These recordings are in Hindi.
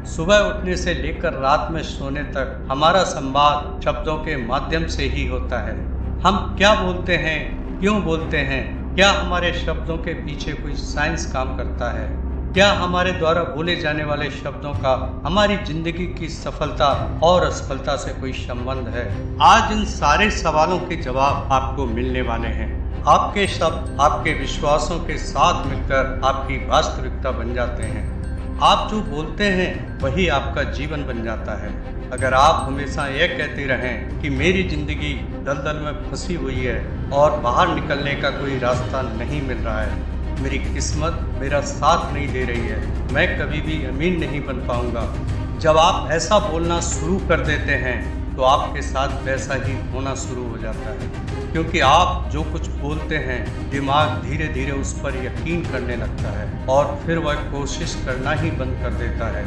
सुबह उठने से लेकर रात में सोने तक हमारा संवाद शब्दों के माध्यम से ही होता है। हम क्या बोलते हैं, क्यों बोलते हैं, क्या हमारे शब्दों के पीछे कोई साइंस काम करता है? क्या हमारे द्वारा बोले जाने वाले शब्दों का हमारी जिंदगी की सफलता और असफलता से कोई संबंध है? आज इन सारे सवालों के जवाब आपको मिलने वाले हैं। आपके शब्द आपके विश्वासों के साथ मिलकर आपकी वास्तविकता बन जाते हैं। आप जो बोलते हैं वही आपका जीवन बन जाता है। अगर आप हमेशा यह कहते रहें कि मेरी जिंदगी दलदल में फंसी हुई है और बाहर निकलने का कोई रास्ता नहीं मिल रहा है, मेरी किस्मत मेरा साथ नहीं दे रही है, मैं कभी भी अमीर नहीं बन पाऊंगा, जब आप ऐसा बोलना शुरू कर देते हैं तो आपके साथ वैसा ही होना शुरू हो जाता है। क्योंकि आप जो कुछ बोलते हैं दिमाग धीरे धीरे उस पर यकीन करने लगता है और फिर वह कोशिश करना ही बंद कर देता है।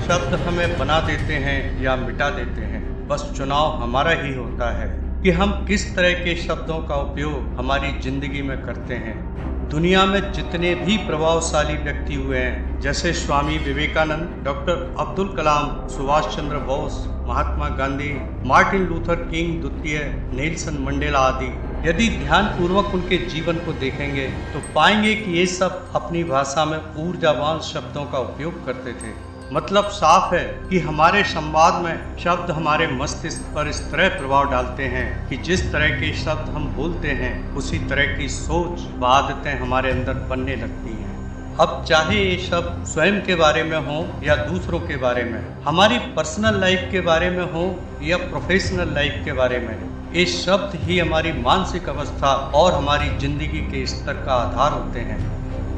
शब्द हमें बना देते हैं या मिटा देते हैं, बस चुनाव हमारा ही होता है कि हम किस तरह के शब्दों का उपयोग हमारी जिंदगी में करते हैं। दुनिया में जितने भी प्रभावशाली व्यक्ति हुए हैं, जैसे Swami Vivekananda, doctor Abdul Kalam, Subhash Chandra Bose, Mahatma Gandhi, Martin Luther king द्वितीय, नेल्सन मंडेला आदि, यदि ध्यानपूर्वक उनके जीवन को देखेंगे तो पाएंगे कि ये सब अपनी भाषा में ऊर्जावान शब्दों का उपयोग करते थे। मतलब साफ है कि हमारे संवाद में शब्द हमारे मस्तिष्क पर इस तरह प्रभाव डालते हैं कि जिस तरह के शब्द हम बोलते हैं उसी तरह की सोच व आदतें हमारे अंदर बनने लगती हैं। अब चाहे ये शब्द स्वयं के बारे में हो या दूसरों के बारे में, हमारी पर्सनल लाइफ के बारे में हो या प्रोफेशनल लाइफ के बारे में, ये शब्द ही हमारी मानसिक अवस्था और हमारी जिंदगी के स्तर का आधार होते हैं।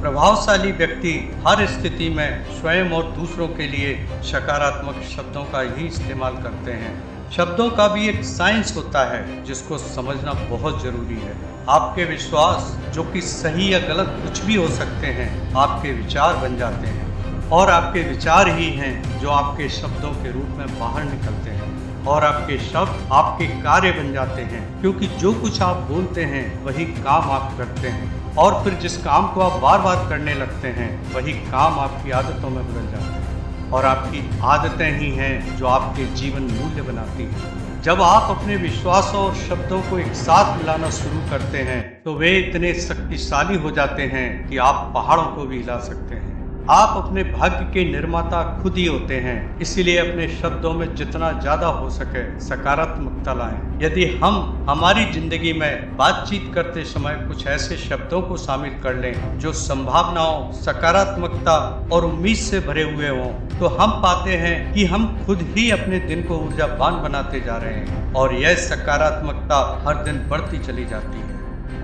प्रभावशाली व्यक्ति हर स्थिति में स्वयं और दूसरों के लिए सकारात्मक शब्दों का ही इस्तेमाल करते हैं। शब्दों का भी एक साइंस होता है जिसको समझना बहुत जरूरी है। आपके विश्वास, जो कि सही या गलत कुछ भी हो सकते हैं, आपके विचार बन जाते हैं और आपके विचार ही हैं जो आपके शब्दों के रूप में बाहर निकलते हैं और आपके शब्द आपके कार्य बन जाते हैं। क्योंकि जो कुछ आप बोलते हैं वही काम आप करते हैं और फिर जिस काम को आप बार बार करने लगते हैं वही काम आपकी आदतों में बदल जाते हैं और आपकी आदतें ही हैं जो आपके जीवन मूल्य बनाती हैं। जब आप अपने विश्वासों और शब्दों को एक साथ मिलाना शुरू करते हैं तो वे इतने शक्तिशाली हो जाते हैं कि आप पहाड़ों को भी हिला सकते हैं। आप अपने भाग्य के निर्माता खुद ही होते हैं, इसीलिए अपने शब्दों में जितना ज्यादा हो सके सकारात्मकता लाएं। यदि हम हमारी जिंदगी में बातचीत करते समय कुछ ऐसे शब्दों को शामिल कर लें जो संभावनाओं, सकारात्मकता और उम्मीद से भरे हुए हों, तो हम पाते हैं कि हम खुद ही अपने दिन को ऊर्जावान बनाते जा रहे हैं और यह सकारात्मकता हर दिन बढ़ती चली जाती है।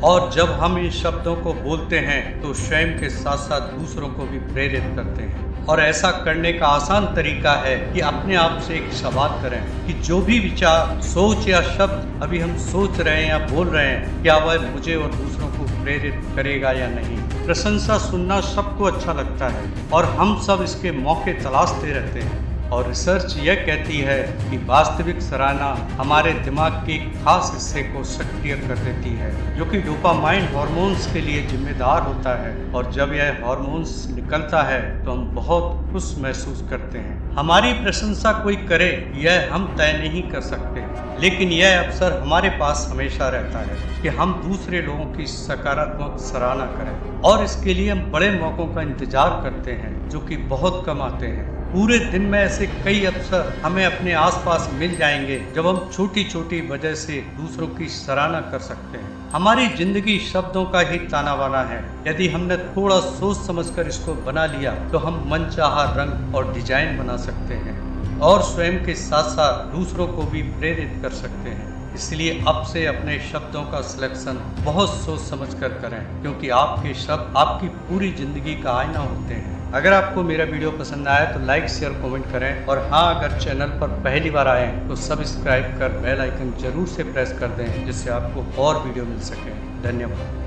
और जब हम इन शब्दों को बोलते हैं तो स्वयं के साथ साथ दूसरों को भी प्रेरित करते हैं। और ऐसा करने का आसान तरीका है कि अपने आप से एक सवाल करें कि जो भी विचार, सोच या शब्द अभी हम सोच रहे हैं या बोल रहे हैं, क्या वह मुझे और दूसरों को प्रेरित करेगा या नहीं। प्रशंसा सुनना सबको अच्छा लगता है और हम सब इसके मौके तलाशते रहते हैं। और रिसर्च यह कहती है कि वास्तविक सराहना हमारे दिमाग के एक खास हिस्से को सक्रिय कर देती है जो कि डोपामाइन हार्मोन्स के लिए जिम्मेदार होता है। और जब यह हार्मोन्स निकलता है तो हम बहुत खुश महसूस करते हैं। हमारी प्रशंसा कोई करे यह हम तय नहीं कर सकते, लेकिन यह अवसर हमारे पास हमेशा रहता है कि हम दूसरे लोगों की सकारात्मक सराहना करें। और इसके लिए हम बड़े मौक़ों का इंतजार करते हैं जो कि बहुत कम आते हैं। पूरे दिन में ऐसे कई अवसर हमें अपने आसपास मिल जाएंगे जब हम छोटी छोटी वजह से दूसरों की सराहना कर सकते हैं। हमारी जिंदगी शब्दों का ही ताना बाना है। यदि हमने थोड़ा सोच समझकर इसको बना लिया तो हम मनचाहा रंग और डिजाइन बना सकते हैं और स्वयं के साथ साथ दूसरों को भी प्रेरित कर सकते हैं। इसलिए अब से अपने शब्दों का सिलेक्शन बहुत सोच समझकर करें, क्योंकि आपके शब्द आपकी पूरी जिंदगी का आईना होते हैं। अगर आपको मेरा वीडियो पसंद आया तो लाइक, शेयर, कमेंट करें और हाँ, अगर चैनल पर पहली बार आए तो सब्सक्राइब कर बेल आइकन जरूर से प्रेस कर दें जिससे आपको और वीडियो मिल सके। धन्यवाद।